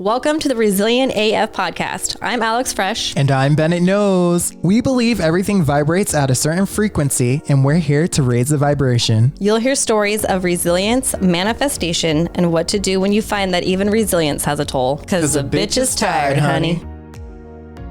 Welcome to the Resilient AF podcast. I'm Alex Fresh. And I'm Bennett Knows. We believe everything vibrates at a certain frequency, and we're here to raise the vibration. You'll hear stories of resilience, manifestation, and what to do when you find that even resilience has a toll. Because the bitch is tired, honey.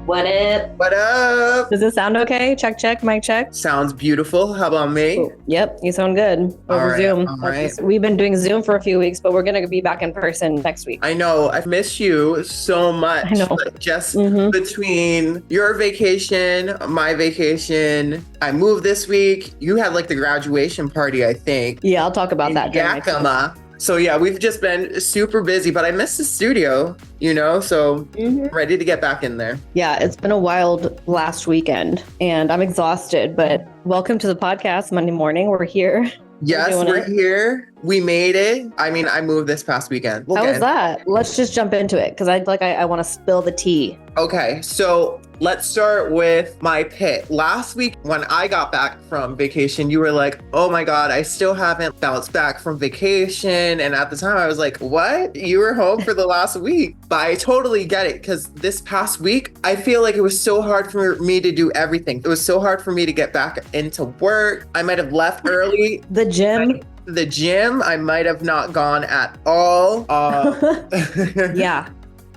What up? What up? Does it sound okay? Check, check, mic check. Sounds beautiful. How about me? Ooh, yep, you sound good over Zoom. All right. We've been doing Zoom for a few weeks, but we're going to be back in person next week. I know. I've missed you so much. I know. Like, just between your vacation, my vacation, I moved this week. You had like the graduation party, I think. Yeah, I'll talk about that. Yakima. So yeah, we've just been super busy, but I missed the studio, so ready to get back in there. Yeah, it's been a wild last weekend and I'm exhausted, but welcome to the podcast Monday morning. We're here. Yes, we're here. We made it. I mean, I moved this past weekend. How was that? Let's just jump into it because I want to spill the tea. Okay, so let's start with my pit. Last week when I got back from vacation, you were like, oh my God, I still haven't bounced back from vacation. And at the time I was like, what? You were home for the last week. But I totally get it because this past week, I feel like it was so hard for me to do everything. It was so hard for me to get back into work. I might have left early. The gym, I might have not gone at all. Yeah.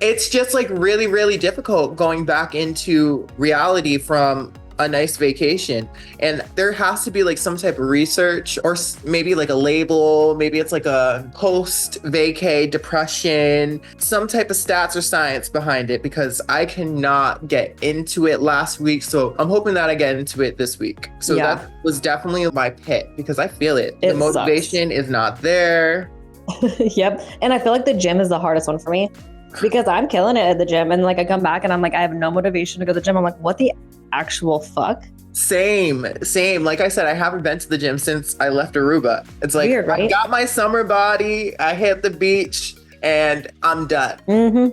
It's just like really, really difficult going back into reality from a nice vacation. And there has to be like some type of research or maybe like a label. Maybe it's like a post-vacay depression, some type of stats or science behind it because I cannot get into it last week. So I'm hoping that I get into it this week. So that was definitely my pit because I feel it. The motivation is not there. Yep. And I feel like the gym is the hardest one for me. Because I'm killing it at the gym and like I come back and I'm like, I have no motivation to go to the gym. I'm like, what the actual fuck? Same. Like I said, I haven't been to the gym since I left Aruba. It's like, weird, right? I got my summer body. I hit the beach and I'm done.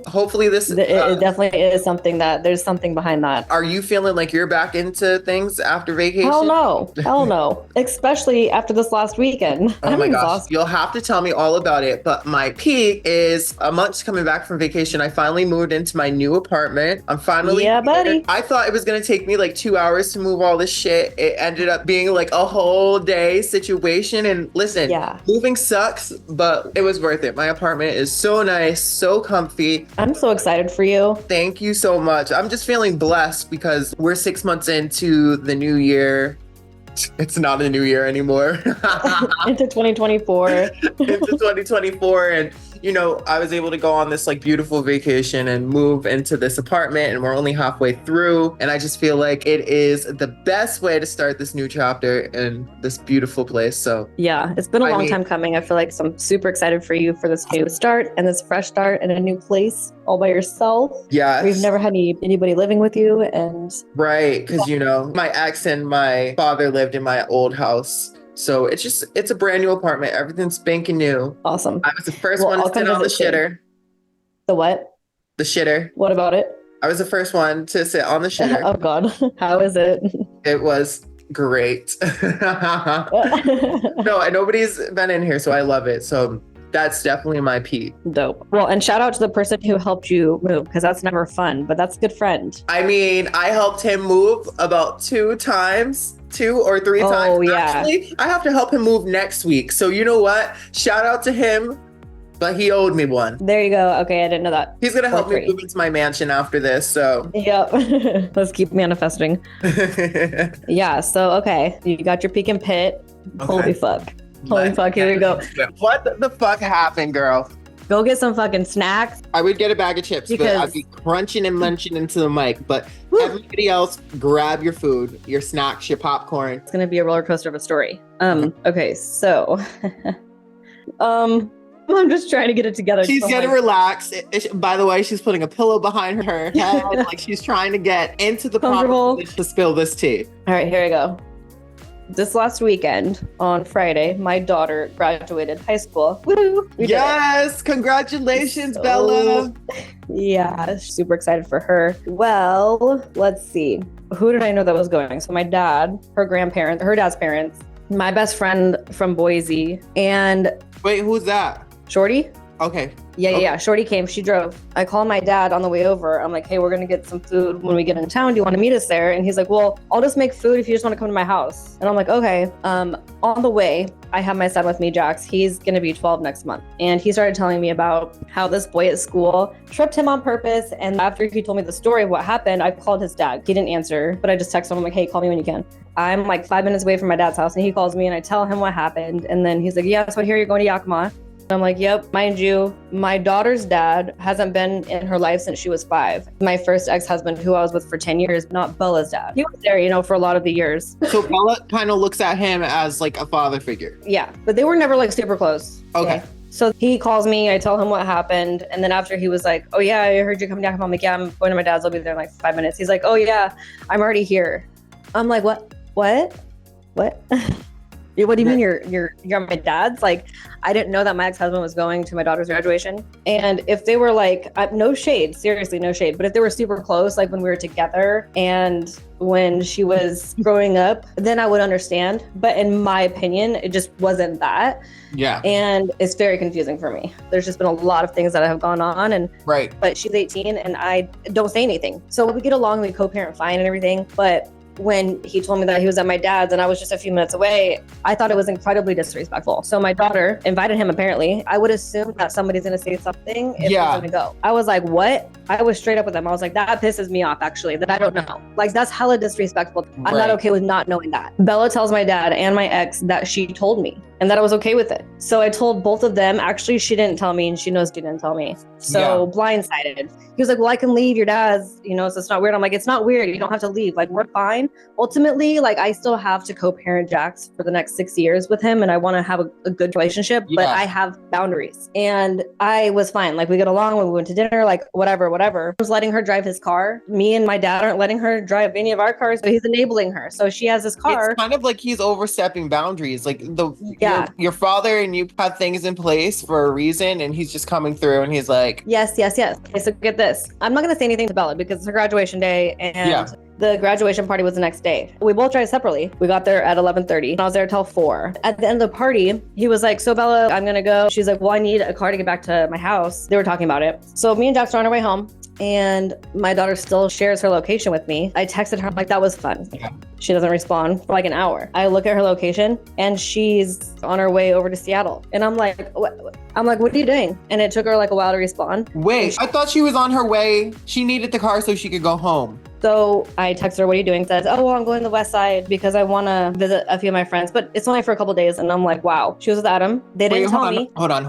Hopefully it definitely is something that there's something behind that. Are you feeling like you're back into things after vacation? Hell no. Especially after this last weekend. Oh my gosh. You'll have to tell me all about it. But my peak is a month coming back from vacation. I finally moved into my new apartment. I'm finally here. Buddy. I thought it was going to take me like 2 hours to move all this shit. It ended up being like a whole day situation. And listen, moving sucks, but it was worth it. My apartment is so nice, so comfy. I'm so excited for you. Thank you so much. I'm just feeling blessed because we're 6 months into the new year. It's not a new year anymore. Into 2024. Into 2024. And, I was able to go on this like beautiful vacation and move into this apartment and we're only halfway through. And I just feel like it is the best way to start this new chapter in this beautiful place. So yeah, it's been a long time coming. I feel like I'm super excited for you for this new start and this fresh start in a new place all by yourself. Yeah. We've never had anybody living with you. And right. Because, my ex and my father lived in my old house. So it's a brand new apartment. Everything's spanking new. Awesome. I was the first one to sit on the shitter. The what? The shitter. What about it? I was the first one to sit on the shitter. Oh God. How is it? It was great. No, nobody's been in here, so I love it. So that's definitely my peak. Dope. Well, and shout out to the person who helped you move because that's never fun, but that's a good friend. I mean, I helped him move about 2 or 3 times. Yeah. Actually, I have to help him move next week. So you know what? Shout out to him, but he owed me one. There you go. Okay, I didn't know that. He's going to help me move into my mansion after this, so. Yep. Let's keep manifesting. Yeah, so okay. You got your peak and pit. Okay. Holy fuck. Here we go. What the fuck happened, girl? Go get some fucking snacks. I would get a bag of chips, but I'd be crunching and munching into the mic. But everybody else, grab your food, your snacks, your popcorn. It's going to be a roller coaster of a story. Okay, so I'm just trying to get it together. She's getting relaxed. By the way, she's putting a pillow behind her head. Like she's trying to get into the proper position to spill this tea. All right, here we go. This last weekend on Friday, my daughter graduated high school. Woo! Yes, congratulations, Bella. Yeah, super excited for her. Well, let's see. Who did I know that was going? So my dad, her dad's parents, my best friend from Boise, and wait, who's that? Shorty. Okay. Yeah. Shorty came. She drove. I called my dad on the way over. I'm like, hey, we're going to get some food when we get in town. Do you want to meet us there? And he's like, well, I'll just make food if you just want to come to my house. And I'm like, okay. On the way, I have my son with me, Jax. He's going to be 12 next month. And he started telling me about how this boy at school tripped him on purpose. And after he told me the story of what happened, I called his dad. He didn't answer, but I just texted him. I'm like, hey, call me when you can. I'm like 5 minutes away from my dad's house, and he calls me and I tell him what happened. And then he's like, yeah, so I hear you're going to Yakima. I'm like, yep. Mind you, my daughter's dad hasn't been in her life since she was 5. My first ex-husband, who I was with for 10 years, not Bella's dad. He was there, for a lot of the years. So Bella kind of looks at him as like a father figure. Yeah, but they were never like super close. Okay. So he calls me, I tell him what happened. And then after he was like, oh yeah, I heard you coming down. I'm like, yeah, I'm going to my dad's. I'll be there in like 5 minutes. He's like, oh yeah, I'm already here. I'm like, what? What do you mean you're at my dad's? Like, I didn't know that my ex-husband was going to my daughter's graduation. And if they were like, no shade, seriously, no shade. But if they were super close, like when we were together and when she was growing up, then I would understand. But in my opinion, it just wasn't that. Yeah. And it's very confusing for me. There's just been a lot of things that have gone on. And right. But she's 18 and I don't say anything. So we get along, we co-parent fine and everything. But when he told me that he was at my dad's and I was just a few minutes away, I thought it was incredibly disrespectful. So my daughter invited him, apparently. I would assume that somebody's going to say something if he's going to go. I was like, what? I was straight up with him. I was like, that pisses me off, actually, that I don't know. Like, that's hella disrespectful. I'm not okay with not knowing that. Bella tells my dad and my ex that she told me and that I was okay with it. So I told both of them. Actually, she didn't tell me and she knows she didn't tell me. So blindsided. He was like, well, I can leave your dad's, so it's not weird. I'm like, it's not weird. You don't have to leave. Like, we're fine. Ultimately, like, I still have to co-parent Jax for the next 6 years with him and I want to have a good relationship, but I have boundaries. And I was fine. Like, we get along when we went to dinner, like whatever. I was letting her drive his car. Me and my dad aren't letting her drive any of our cars, so he's enabling her. So she has his car. It's kind of like he's overstepping boundaries. Like your father and you had things in place for a reason and he's just coming through and he's like, yes. Okay, so get this. I'm not going to say anything to Bella because it's her graduation day and the graduation party was the next day. We both drive separately. We got there at 11:30. I was there till 4. At the end of the party, he was like, so Bella, I'm going to go. She's like, well, I need a car to get back to my house. They were talking about it. So me and Jax are on our way home. And my daughter still shares her location with me. I texted her, like, that was fun. Yeah. She doesn't respond for like an hour. I look at her location and she's on her way over to Seattle. And I'm like, what are you doing? And it took her like a while to respond. Wait, I thought she was on her way. She needed the car so she could go home. So I text her, what are you doing? Says, oh, well, I'm going to the West Side because I want to visit a few of my friends, but it's only for a couple of days. And I'm like, wow. She was with Adam. They didn't tell me. Hold on.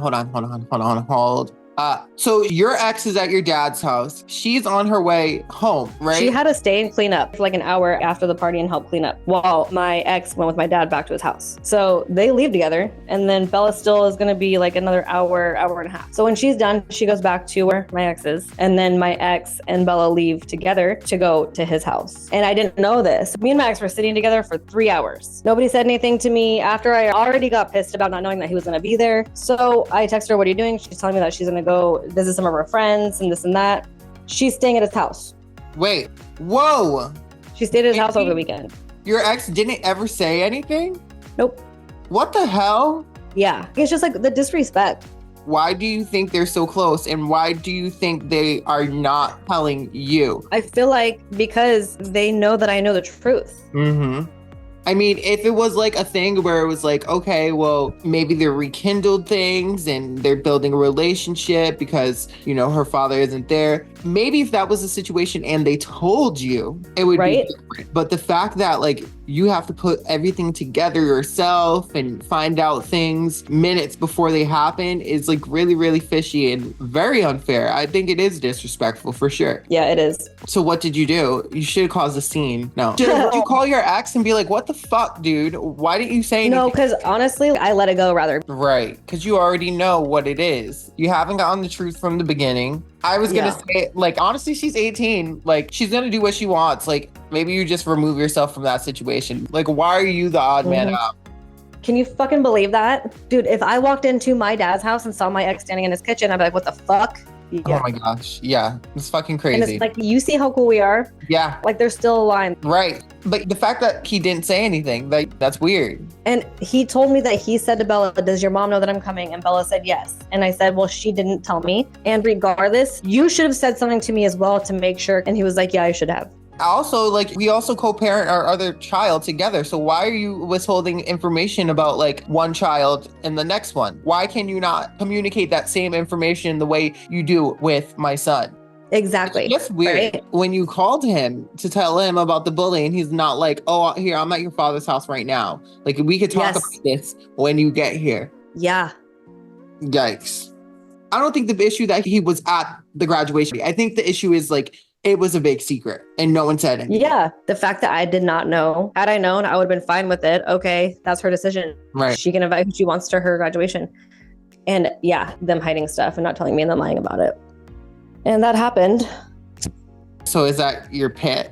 So your ex is at your dad's house. She's on her way home, right? She had to stay and clean up for like an hour after the party and help clean up while my ex went with my dad back to his house. So they leave together. And then Bella still is going to be like another hour and a half. So when she's done, she goes back to where my ex is. And then my ex and Bella leave together to go to his house. And I didn't know this. Me and my ex were sitting together for 3 hours. Nobody said anything to me after I already got pissed about not knowing that he was going to be there. So I text her, what are you doing? She's telling me that she's going to go visit some of her friends and this and that. She's staying at his house. Wait, whoa. She stayed at his house over the weekend. Your ex didn't ever say anything? Nope. What the hell? Yeah, it's just like the disrespect. Why do you think they're so close? And why do you think they are not telling you? I feel like because they know that I know the truth. Mm-hmm. I mean, if it was like a thing where it was like, okay, well, maybe they're rekindled things and they're building a relationship because, her father isn't there. Maybe if that was the situation and they told you, it would be different. But the fact that like you have to put everything together yourself and find out things minutes before they happen is like really, really fishy and very unfair. I think it is disrespectful for sure. Yeah, it is. So what did you do? You should have caused a scene. No. Did you call your ex and be like, what the fuck, dude? Why didn't you say anything? No, because honestly, I let it go rather. Right. Because you already know what it is. You haven't gotten the truth from the beginning. I was going to say, like, honestly, she's 18. Like, she's going to do what she wants. Like, maybe you just remove yourself from that situation. Like, why are you the odd man out? Can you fucking believe that? Dude, if I walked into my dad's house and saw my ex standing in his kitchen, I'd be like, what the fuck? Yeah. Oh my gosh. Yeah. It's fucking And crazy. it's like, you see how cool we are? Yeah. Like, they're still aligned. Right. But the fact that he didn't say anything, like, that's weird. And he told me that he said to Bella, does your mom know that I'm coming? And Bella said yes. And I said, well, she didn't tell me. And regardless, you should have said something to me as well to make sure. And he was like, yeah, I should have. Also, like, we also co-parent our other child together. So why are you withholding information about like one child and the next one? Why can you not communicate that same information the way you do with my son? Exactly. It's just weird. Right? When you called him to tell him about the bullying, he's not like, oh, here, I'm at your father's house right now. Like, we could talk about this when you get here. Yeah. Yikes. I don't think the issue that he was at the graduation. I think the issue is like, it was a big secret and no one said anything. Yeah. The fact that I did not know, had I known, I would have been fine with it. Okay. That's her decision. Right. She can invite who she wants to her graduation. And yeah, them hiding stuff and not telling me and then lying about it. And that happened. So is that your pit?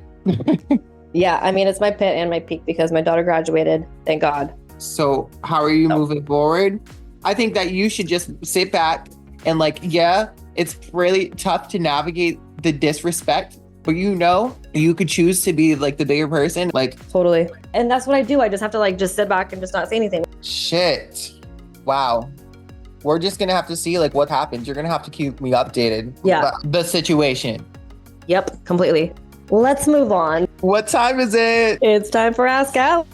Yeah. I mean, it's my pit and my peak because my daughter graduated. Thank God. So how are you moving forward? I think that you should just sit back and like, yeah, it's really tough to navigate the disrespect, but you could choose to be like the bigger person. Like, Totally. And that's what I do. I just have to like just sit back and just not say anything. shit. Wow. We're just gonna have to see like what happens. You're gonna have to keep me updated. Yeah. about the situation. Yep. Completely. Let's move on. What time is it? It's time for Ask Alex.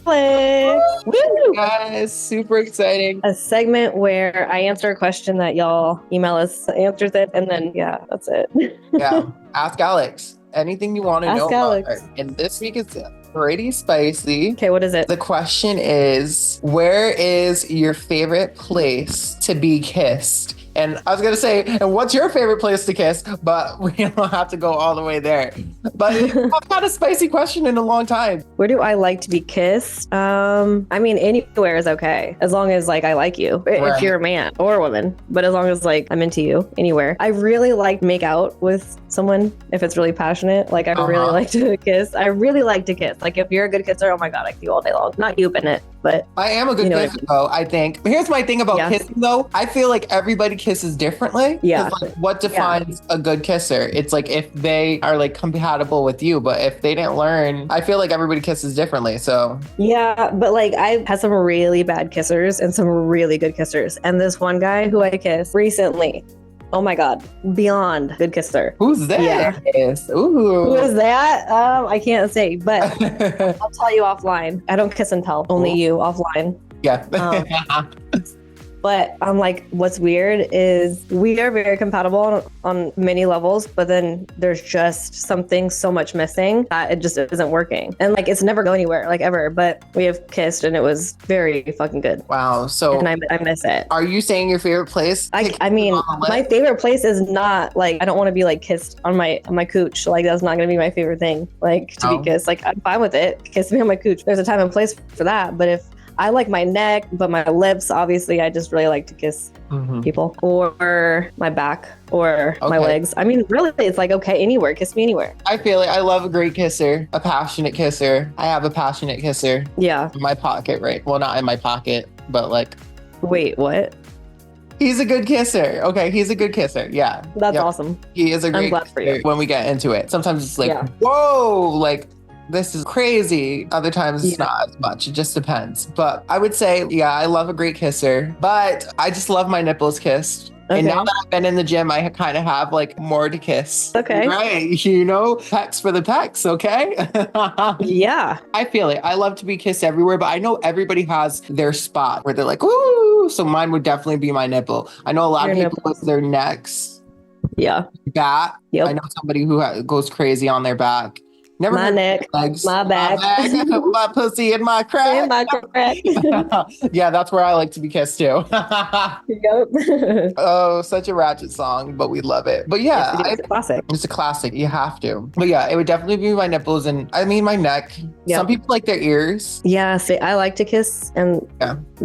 Woo! Guys, super exciting. A segment where I answer a question that y'all email us, answers it, and then yeah, that's it. Yeah. Ask Alex. Anything you want to Ask know about Alex. her. And this week is pretty spicy. Okay, what is it? The question is, where is your favorite place to be kissed? And I was going to say, and what's your favorite place to kiss? But we don't have to go all the way there. But I've had a spicy question in a long time. Where do I like to be kissed? I mean, anywhere is okay. As long as like I like you. Right. If you're a man or a woman. But as long as like I'm into you, anywhere. I really like make out with someone if it's really passionate. Like I really like to kiss. I really like to kiss. Like if you're a good kisser, oh my God, I can do all day long. Not you, Bennett, but I am a good kisser, though, I think. But here's my thing about Yeah. kissing, though. I feel like everybody kisses differently. Yeah. 'Cause, like, what defines a good kisser? It's like if they are like compatible with you, but if they didn't learn, I feel like everybody kisses differently. So yeah, but like I've had some really bad kissers and some really good kissers. And this one guy who I kissed recently, oh my God, beyond good kisser. who's that? Yeah. Yes. Ooh. Who is that? I can't say, but I'll tell you offline. I don't kiss and tell, only you offline. Yeah. But I'm like, what's weird is we are very compatible on many levels, but then there's just something so much missing that it just isn't working. And like, it's never go anywhere, like ever, but we have kissed and it was very fucking good. Wow. So And I miss it. are you saying your favorite place? I mean, my favorite place is not like, I don't want to be like kissed on my cooch. Like that's not going to be my favorite thing, like to be kissed. Like I'm fine with it. Kiss me on my cooch. There's a time and place for that. But if I like my neck, but my lips, obviously, I just really like to kiss people or my back or my legs. I mean, really, it's like, okay, anywhere. Kiss me anywhere. I feel it. I love a great kisser, a passionate kisser. I have a passionate kisser Yeah. in my pocket, right? Well, not in my pocket, but like. Wait, what? He's a good kisser. Okay, he's a good kisser. Yeah. That's Yep. awesome. He is a great I'm glad for you. kisser when we get into it. Sometimes it's like, Yeah. whoa, like this is crazy. Other times it's not as much. It just depends. But I would say, yeah, I love a great kisser, but I just love my nipples kissed. Okay. And now that I've been in the gym, I kind of have like more to kiss. Okay. Right. Pecs for the pecs. Okay. Yeah. I feel it. I love to be kissed everywhere, but I know everybody has their spot where they're like, ooh. So mine would definitely be my nipple. I know a lot of people with their necks, Yeah. back. Yep. I know somebody who goes crazy on their back. Never My heard neck, legs, my back. my pussy, and my crack. And my crack. Yeah, that's where I like to be kissed too. Yep. Oh, such a ratchet song, but we love it. But yeah, It's a classic. it's a classic. You have to. But yeah, it would definitely be my nipples and I mean my neck. Yeah. Some people like their ears. Yeah, see, I like to kiss and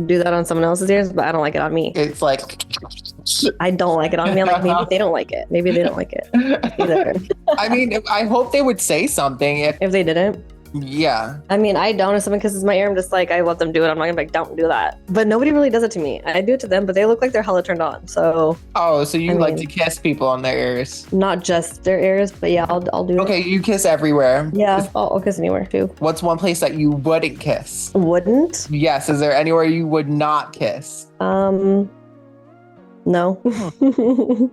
do that on someone else's ears, but I don't like it on me. It's like I don't like it on me. I'm like, maybe they don't like it. Maybe they don't like it either. I mean, I hope they would say something. If they didn't, Yeah. I mean, I don't. If someone kisses my ear, I'm just like, I let them do it. I'm not gonna be like, don't do that. But nobody really does it to me. I do it to them, but they look like they're hella turned on. So. Oh, so you I like mean- to kiss people on their ears? Not just their ears, but yeah, I'll do it. Okay, you kiss everywhere. Yeah, I'll kiss anywhere too. What's one place that you wouldn't kiss? Wouldn't? Yes. Is there anywhere you would not kiss? No.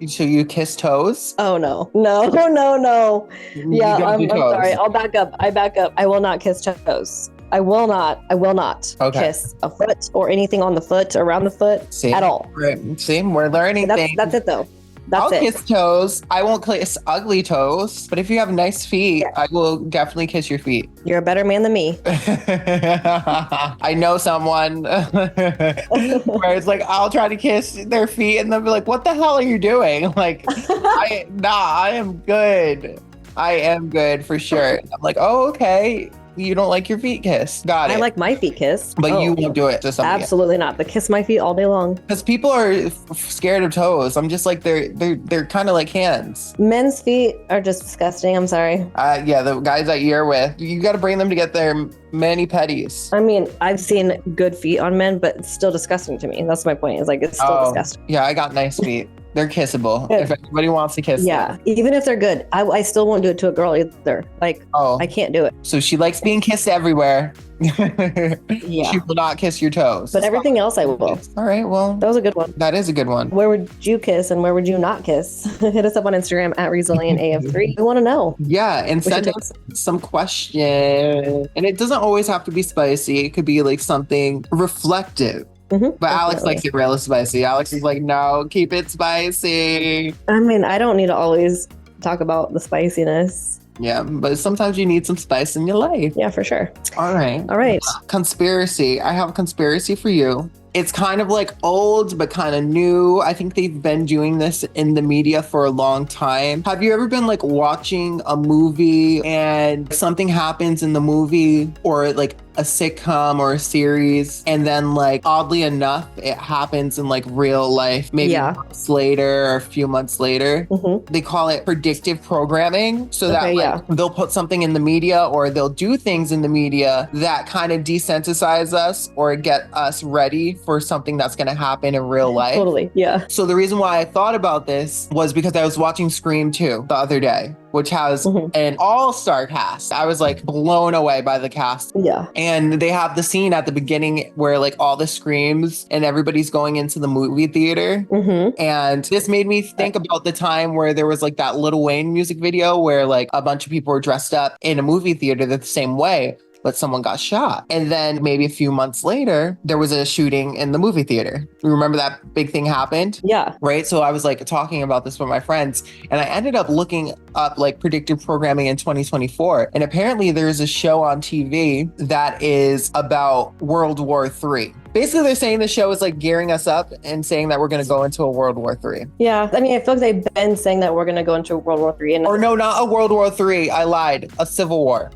So you kiss toes? Oh no. No. Yeah, You don't I'm do toes. sorry. I'll back up. I back up. I will not kiss toes. I will not Okay. kiss a foot or anything on the foot, around the foot See? at all. Right. See, we're learning things. That's it though. That's I'll it. kiss toes. I won't kiss ugly toes, but if you have nice feet, Yeah. I will definitely kiss your feet. You're a better man than me. I know someone where it's like I'll try to kiss their feet and they'll be like, "What the hell are you doing?" Like, I am good. I am good for sure. And I'm like, "Oh, okay. You don't like your feet kissed. Got it." I like my feet kissed. but Oh, you won't do it to somebody absolutely not. But kiss my feet all day long. because people are scared of toes. I'm just like they're kind of like hands. Men's feet are just disgusting. I'm sorry. Yeah, the guys that you're with, you got to bring them to get their mani pedis. I mean, I've seen good feet on men, but it's still disgusting to me. That's my point. It's like it's still disgusting. Yeah, I got nice feet. They're kissable. Yeah. If anybody wants to kiss Yeah, them. even if they're good, I still won't do it to a girl either. Like, Oh, I can't do it. so she likes being kissed everywhere. Yeah. She will not kiss your toes. But everything else I will. All right, well, That was a good one. that is a good one. Where would you kiss and where would you not kiss? Hit us up on Instagram at ResilientAF3. We want to know. Yeah, and We should send us some question. And it doesn't always have to be spicy. It could be like something reflective. Mhm, But Alex definitely. likes it real spicy. Alex is like, no, keep it spicy. I mean, I don't need to always talk about the spiciness. Yeah, but sometimes you need some spice in your life. Yeah, for sure. All right. All right. Conspiracy. I have a conspiracy for you. It's kind of like old, but kind of new. I think they've been doing this in the media for a long time. Have you ever been like watching a movie and something happens in the movie or like a sitcom or a series, and then like oddly enough, it happens in like real life, maybe Yeah. months later or a few months later? Mhm. They call it predictive programming. So that Okay, like, yeah. they'll put something in the media or they'll do things in the media that kind of desensitize us or get us ready for something that's going to happen in real life. Totally. Yeah. So the reason why I thought about this was because I was watching Scream 2 the other day, which has Mhm. an all-star cast. I was like blown away by the cast. Yeah. And they have the scene at the beginning where like all the screams and everybody's going into the movie theater. Mm-hmm. And this made me think about the time where there was like that Lil Wayne music video where like a bunch of people were dressed up in a movie theater the same way, but someone got shot. And then maybe a few months later, there was a shooting in the movie theater. You remember that big thing happened? Yeah. Right. So I was like talking about this with my friends and I ended up looking up like predictive programming in 2024. And apparently there's a show on TV that is about World War III. Basically, they're saying the show is like gearing us up and saying that we're going to go into a World War III. Yeah. I mean, I feel like they've been saying that we're going to go into World War III. And Or no, not a World War III. I lied. A Civil War.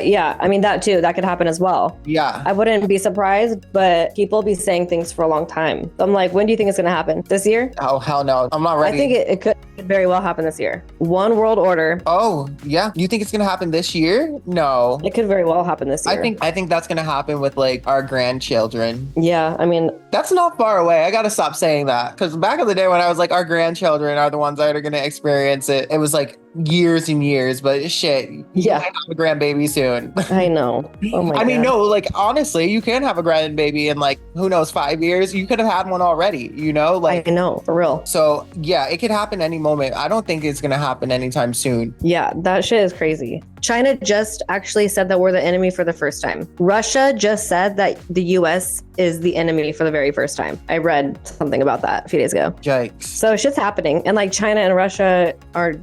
yeah. I mean, that too. That could happen as well. Yeah. I wouldn't be surprised, but people be saying things for a long time. So I'm like, when do you think it's going to happen? This year? Oh, hell no. I'm not ready. I think it could very well happen this year. One world order. Oh, yeah. You think it's going to happen this year? No. It could very well happen this year. I think that's going to happen with like our grandchildren. Yeah. I mean, That's not far away. I got to stop saying that because back in the day when I was like, our grandchildren are the ones that are going to experience it. It was like years and years, but shit, you Yeah. might have a grandbaby soon. I know. Oh my I mean, God. no, like honestly, you can have a grandbaby in like, who knows, 5 years. You could have had one already, you know? Like, I know, for real. so yeah, it could happen any moment. I don't think it's going to happen anytime soon. Yeah, that shit is crazy. China just actually said that we're the enemy for the first time. Russia just said that the US is the enemy for the very first time. I read something about that a few days ago. Yikes. So shit's happening. And like China and Russia are,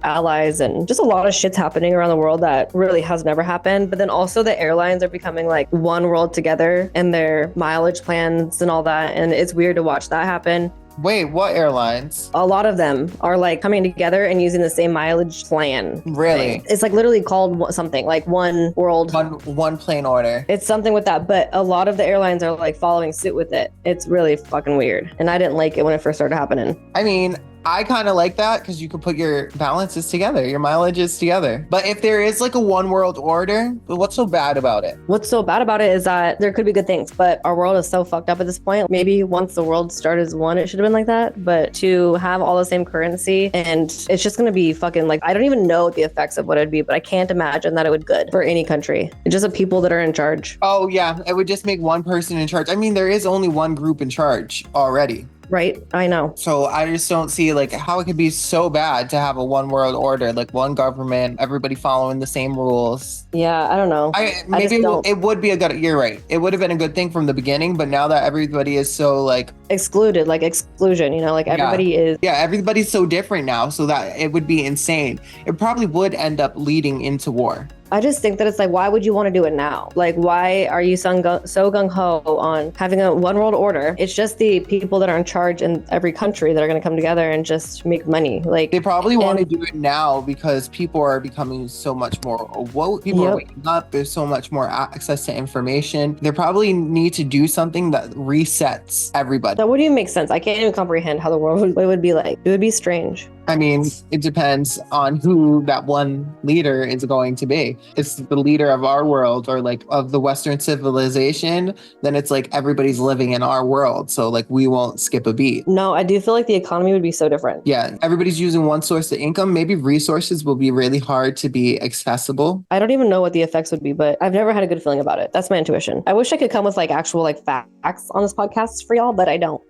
allies, and just a lot of shit's happening around the world that really has never happened. But then also the airlines are becoming like one world together and their mileage plans and all that. And it's weird to watch that happen. Wait, what airlines? A lot of them are like coming together and using the same mileage plan. Really? It's like literally called something like One World. One plane order. It's something with that, but a lot of the airlines are like following suit with it. It's really fucking weird. And I didn't like it when it first started happening. I mean, I kind of like that because you could put your balances together, your mileages together. But if there is like a one world order, what's so bad about it? What's so bad about it is that there could be good things, but our world is so fucked up at this point. Maybe once the world started as one, it should have been like that. But to have all the same currency, and it's just going to be fucking like, I don't even know the effects of what it'd be, but I can't imagine that it would good for any country. It's just the people that are in charge. Oh yeah, it would just make one person in charge. I mean, there is only one group in charge already. Right, I know. So I just don't see like how it could be so bad to have a one world order, like one government, everybody following the same rules. Yeah, I don't know. It would be a good. You're right. It would have been a good thing from the beginning, but now that everybody is so like excluded, like exclusion, you know, like everybody is. Yeah, everybody's so different now, so that it would be insane. It probably would end up leading into war. I just think that it's like, why would you want to do it now? Like, why are you so gung-ho on having a one world order? It's just the people that are in charge in every country that are going to come together and just make money. Like, they probably want to do it now because people are becoming so much more woke. People are waking up. There's so much more access to information. They probably need to do something that resets everybody. That wouldn't even make sense. I can't even comprehend how the world would be like. It would be strange. I mean, it depends on who that one leader is going to be. It's the leader of our world or like of the Western civilization, then it's like everybody's living in our world. So like we won't skip a beat. No, I do feel like the economy would be so different. Yeah, everybody's using one source of income. Maybe resources will be really hard to be accessible. I don't even know what the effects would be, but I've never had a good feeling about it. That's my intuition. I wish I could come with like actual like facts on this podcast for y'all, but I don't.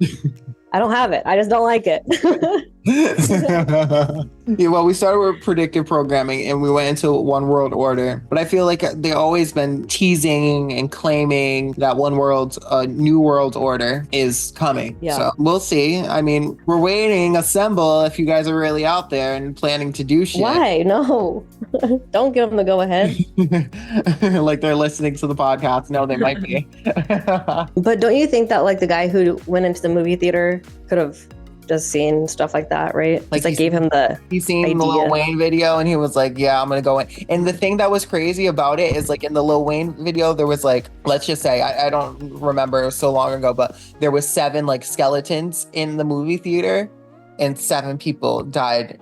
I don't have it. I just don't like it. Yeah, well, we started with predictive programming and we went into one world order. But I feel like they've always been teasing and claiming that one world, new world order is coming. Yeah. So we'll see. I mean, we're waiting, assemble if you guys are really out there and planning to do shit. Why? No. Don't give them the go ahead. Like they're listening to the podcast. No, they might be. But don't you think that like the guy who went into the movie theater could have just seen stuff like that, right? Like gave him the He's seen idea. The Lil Wayne video and he was like, yeah, I'm gonna go in. And the thing that was crazy about it is like in the Lil Wayne video, there was like, let's just say, I don't remember, it was so long ago, but there was 7 like skeletons in the movie theater and 7 people died.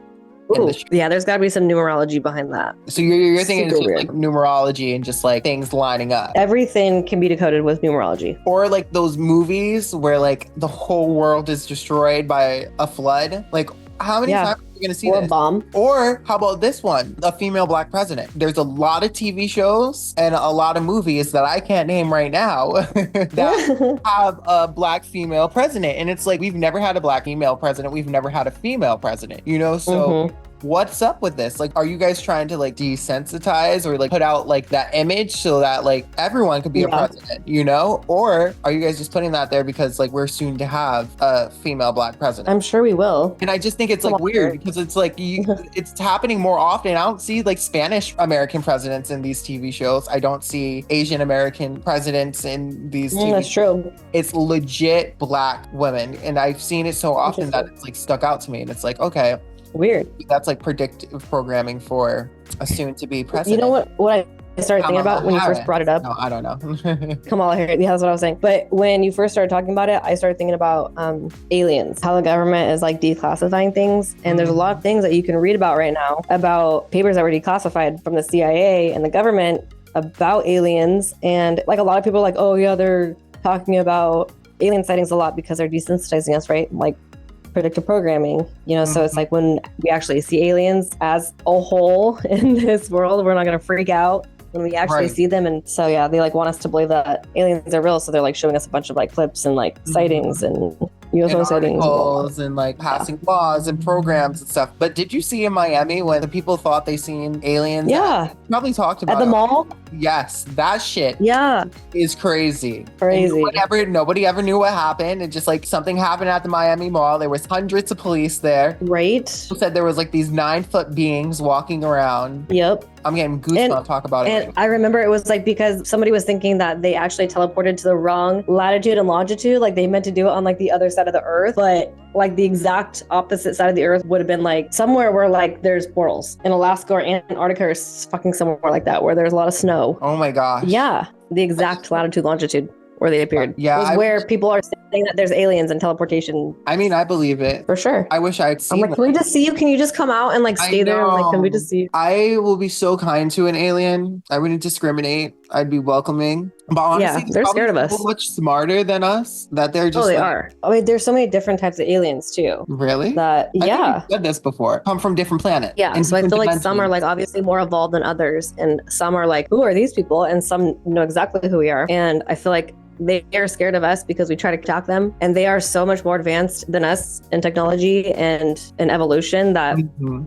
Yeah, there's got to be some numerology behind that. So you're thinking it's just like numerology and just like things lining up. Everything can be decoded with numerology. Or like those movies where like the whole world is destroyed by a flood. Like how many times are you going to see this? Or a bomb. Or how about this one? A female black president. There's a lot of TV shows and a lot of movies that I can't name right now that have a black female president. And it's like, we've never had a black female president. We've never had a female president, you know? So what's up with this? Like, are you guys trying to like desensitize or like put out like that image so that like everyone could be a president, you know? Or are you guys just putting that there because like we're soon to have a female black president? I'm sure we will. And I just think it's like weird because it's like it's happening more often. I don't see like Spanish American presidents in these TV shows. I don't see Asian American presidents in these TV That's shows. True. It's legit black women. And I've seen it so often that it's like stuck out to me. And it's like, okay. Weird. That's like predictive programming for a soon-to-be president. You know what I started thinking about when you first brought it up? No, I don't know. Kamala Harris. Yeah, that's what I was saying. But when you first started talking about it, I started thinking about aliens, how the government is like declassifying things. And there's a lot of things that you can read about right now about papers that were declassified from the CIA and the government about aliens. And like a lot of people are like, oh yeah, they're talking about alien sightings a lot because they're desensitizing us, right? Like predictive programming, you know, so it's like when we actually see aliens as a whole in this world, we're not going to freak out when we actually see them. And so, yeah, they like want us to believe that aliens are real. So they're like showing us a bunch of like clips and like sightings and UFO sightings and like passing laws and programs and stuff. But did you see in Miami when the people thought they seen aliens? Yeah. Probably talked about at the mall. Yes, that shit is crazy. Nobody ever knew what happened. And just like something happened at the Miami Mall. There was hundreds of police there. Right. Who said there was like these 9-foot beings walking around. Yep. I'm getting goosebumps talk about it. And I remember it was like because somebody was thinking that they actually teleported to the wrong latitude and longitude. Like they meant to do it on like the other side of the earth, but like the exact opposite side of the earth would have been like somewhere where like there's portals in Alaska or Antarctica or fucking somewhere like that where there's a lot of snow. Oh my gosh. Yeah. The exact latitude, longitude. where they appeared. Yeah, where people are saying that there's aliens and teleportation. I mean, I believe it. For sure. I wish I'd seen I'm like, can we just see you? Can you just come out and like stay there? I'm like, can we just see you? I will be so kind to an alien. I wouldn't discriminate. I'd be welcoming. But honestly, they're scared of us. So much smarter than us that they're just. Oh, they are. I mean, there's so many different types of aliens too. Really? I think you've said this before. Come from different planets. Yeah. So I feel like some are like obviously more evolved than others, and some are like, who are these people? And some know exactly who we are. And I feel like they are scared of us because we try to attack them, and they are so much more advanced than us in technology and in evolution that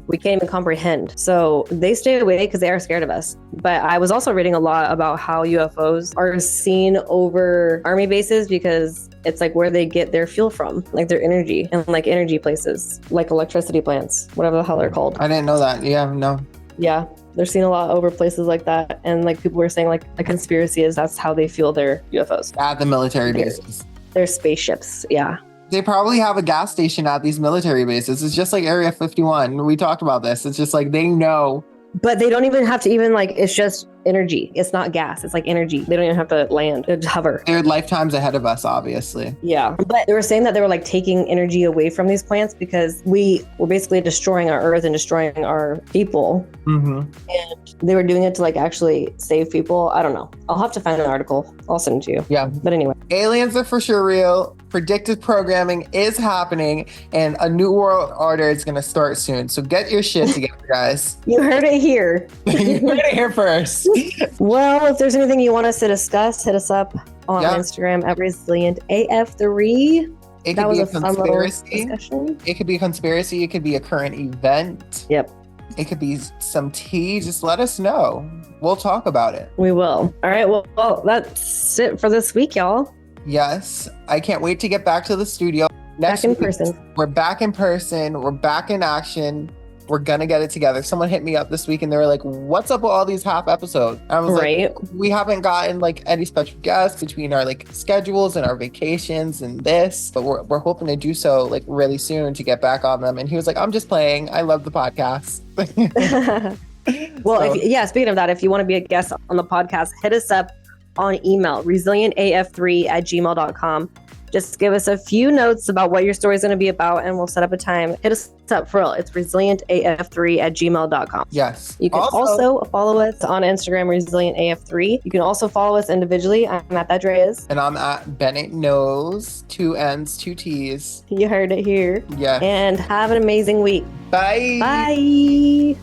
we can't even comprehend. So they stay away because they are scared of us. But I was also reading a lot about how UFOs are seen over army bases because it's like where they get their fuel from, like their energy, and like energy places, like electricity plants, whatever the hell they're called. I didn't know that. Yeah, no. Yeah. They're seen a lot over places like that. And like people were saying like a conspiracy is that's how they fuel their UFOs. At the military bases. Their spaceships. Yeah. They probably have a gas station at these military bases. It's just like Area 51. We talked about this. It's just like they know. But they don't even have to it's just energy. It's not gas. It's like energy. They don't even have to land. They just hover. They're lifetimes ahead of us, obviously. Yeah. But they were saying that they were like taking energy away from these plants because we were basically destroying our earth and destroying our people. And they were doing it to like actually save people. I don't know. I'll have to find an article. I'll send it to you. Yeah. But anyway. Aliens are for sure real. Predictive programming is happening, and a new world order is going to start soon. So get your shit together, guys. You heard it here. You heard it here first. Well, if there's anything you want us to discuss, hit us up on Instagram at ResilientAF3. It could be a conspiracy. It could be a conspiracy. It could be a current event. Yep. It could be some tea. Just let us know. We'll talk about it. We will. All right. Well, that's it for this week, y'all. Yes. I can't wait to get back to the studio. Back in person. We're back in person. We're back in action. We're going to get it together. Someone hit me up this week and they were like, what's up with all these half episodes? I was like, we haven't gotten like any special guests between our like schedules and our vacations and this, but we're hoping to do so like really soon to get back on them. And he was like, I'm just playing. I love the podcast. Well, speaking of that, if you want to be a guest on the podcast, hit us up on email, resilientaf3@gmail.com. Just give us a few notes about what your story is going to be about, and we'll set up a time. Hit us up for real. It's resilientaf3@gmail.com. Yes. You can also follow us on Instagram, resilientaf3. You can also follow us individually. I'm at that Dreas. And I'm at Bennett Knows, 2 N's, 2 T's. You heard it here. Yeah. And have an amazing week. Bye. Bye.